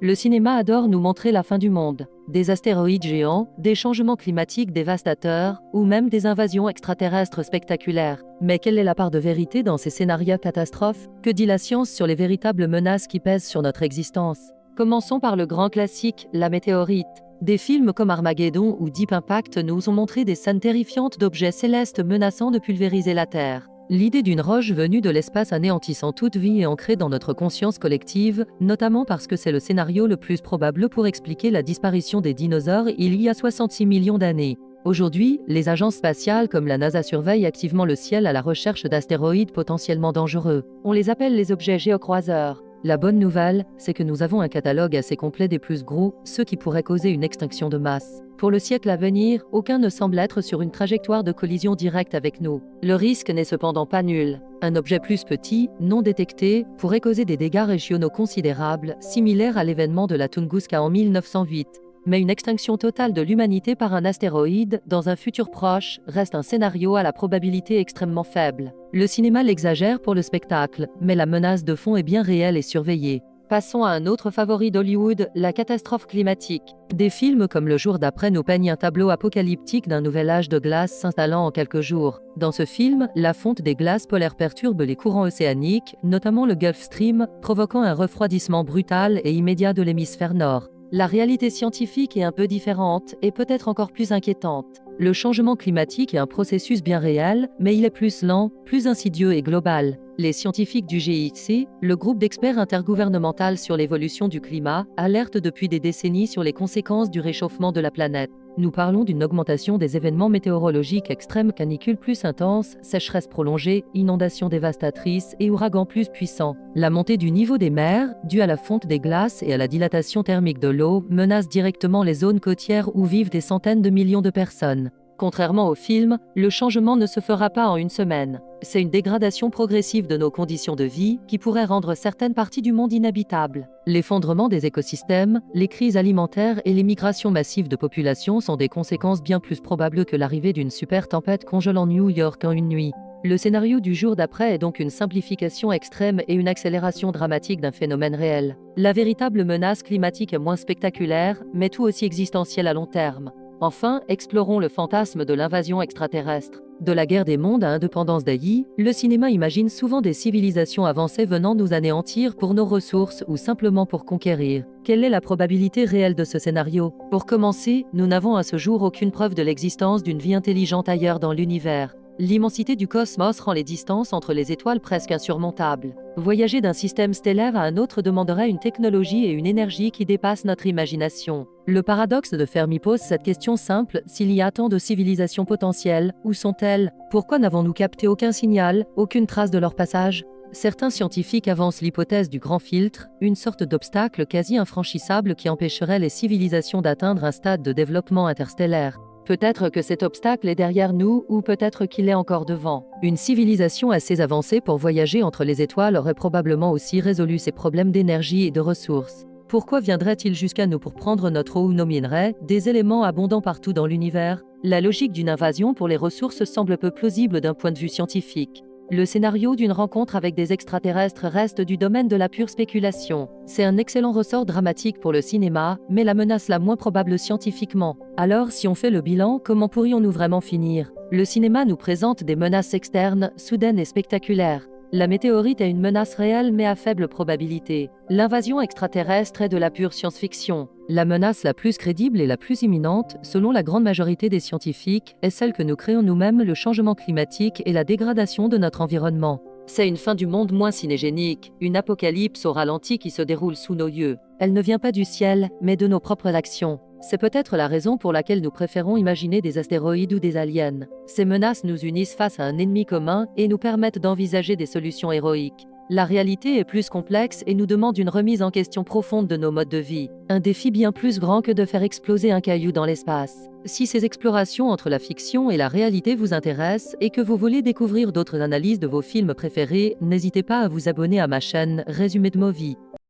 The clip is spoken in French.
Le cinéma adore nous montrer la fin du monde. Des astéroïdes géants, des changements climatiques dévastateurs, ou même des invasions extraterrestres spectaculaires. Mais quelle est la part de vérité dans ces scénarios catastrophes? Que dit la science sur les véritables menaces qui pèsent sur notre existence? Commençons par le grand classique, la météorite. Des films comme Armageddon ou Deep Impact nous ont montré des scènes terrifiantes d'objets célestes menaçant de pulvériser la Terre. L'idée d'une roche venue de l'espace anéantissant toute vie est ancrée dans notre conscience collective, notamment parce que c'est le scénario le plus probable pour expliquer la disparition des dinosaures il y a 66 millions d'années. Aujourd'hui, les agences spatiales comme la NASA surveillent activement le ciel à la recherche d'astéroïdes potentiellement dangereux. On les appelle les objets géocroiseurs. La bonne nouvelle, c'est que nous avons un catalogue assez complet des plus gros, ceux qui pourraient causer une extinction de masse. Pour le siècle à venir, aucun ne semble être sur une trajectoire de collision directe avec nous. Le risque n'est cependant pas nul. Un objet plus petit, non détecté, pourrait causer des dégâts régionaux considérables, similaires à l'événement de la Tunguska en 1908. Mais une extinction totale de l'humanité par un astéroïde, dans un futur proche, reste un scénario à la probabilité extrêmement faible. Le cinéma l'exagère pour le spectacle, mais la menace de fond est bien réelle et surveillée. Passons à un autre favori d'Hollywood, la catastrophe climatique. Des films comme Le jour d'après nous peignent un tableau apocalyptique d'un nouvel âge de glace s'installant en quelques jours. Dans ce film, la fonte des glaces polaires perturbe les courants océaniques, notamment le Gulf Stream, provoquant un refroidissement brutal et immédiat de l'hémisphère nord. La réalité scientifique est un peu différente et peut-être encore plus inquiétante. Le changement climatique est un processus bien réel, mais il est plus lent, plus insidieux et global. Les scientifiques du GIEC, le groupe d'experts intergouvernemental sur l'évolution du climat, alertent depuis des décennies sur les conséquences du réchauffement de la planète. Nous parlons d'une augmentation des événements météorologiques extrêmes, canicules plus intenses, sécheresses prolongées, inondations dévastatrices et ouragans plus puissants. La montée du niveau des mers, due à la fonte des glaces et à la dilatation thermique de l'eau, menace directement les zones côtières où vivent des centaines de millions de personnes. Contrairement au film, le changement ne se fera pas en une semaine. C'est une dégradation progressive de nos conditions de vie qui pourrait rendre certaines parties du monde inhabitables. L'effondrement des écosystèmes, les crises alimentaires et les migrations massives de population sont des conséquences bien plus probables que l'arrivée d'une super tempête congelant New York en une nuit. Le scénario du jour d'après est donc une simplification extrême et une accélération dramatique d'un phénomène réel. La véritable menace climatique est moins spectaculaire, mais tout aussi existentielle à long terme. Enfin, explorons le fantasme de l'invasion extraterrestre. De la guerre des mondes à Indépendance Day, le cinéma imagine souvent des civilisations avancées venant nous anéantir pour nos ressources ou simplement pour conquérir. Quelle est la probabilité réelle de ce scénario? Pour commencer, nous n'avons à ce jour aucune preuve de l'existence d'une vie intelligente ailleurs dans l'univers. L'immensité du cosmos rend les distances entre les étoiles presque insurmontables. Voyager d'un système stellaire à un autre demanderait une technologie et une énergie qui dépassent notre imagination. Le paradoxe de Fermi pose cette question simple: s'il y a tant de civilisations potentielles, où sont-elles? Pourquoi n'avons-nous capté aucun signal, aucune trace de leur passage? Certains scientifiques avancent l'hypothèse du grand filtre, une sorte d'obstacle quasi infranchissable qui empêcherait les civilisations d'atteindre un stade de développement interstellaire. Peut-être que cet obstacle est derrière nous, ou peut-être qu'il est encore devant. Une civilisation assez avancée pour voyager entre les étoiles aurait probablement aussi résolu ses problèmes d'énergie et de ressources. Pourquoi viendrait-il jusqu'à nous pour prendre notre eau ou nos minerais, des éléments abondants partout dans l'univers? La logique d'une invasion pour les ressources semble peu plausible d'un point de vue scientifique. Le scénario d'une rencontre avec des extraterrestres reste du domaine de la pure spéculation. C'est un excellent ressort dramatique pour le cinéma, mais la menace la moins probable scientifiquement. Alors, si on fait le bilan, comment pourrions-nous vraiment finir? Le cinéma nous présente des menaces externes, soudaines et spectaculaires. La météorite est une menace réelle mais à faible probabilité. L'invasion extraterrestre est de la pure science-fiction. La menace la plus crédible et la plus imminente, selon la grande majorité des scientifiques, est celle que nous créons nous-mêmes, le changement climatique et la dégradation de notre environnement. C'est une fin du monde moins cinégénique, une apocalypse au ralenti qui se déroule sous nos yeux. Elle ne vient pas du ciel, mais de nos propres actions. C'est peut-être la raison pour laquelle nous préférons imaginer des astéroïdes ou des aliens. Ces menaces nous unissent face à un ennemi commun et nous permettent d'envisager des solutions héroïques. La réalité est plus complexe et nous demande une remise en question profonde de nos modes de vie. Un défi bien plus grand que de faire exploser un caillou dans l'espace. Si ces explorations entre la fiction et la réalité vous intéressent et que vous voulez découvrir d'autres analyses de vos films préférés, n'hésitez pas à vous abonner à ma chaîne Résumé de Movie.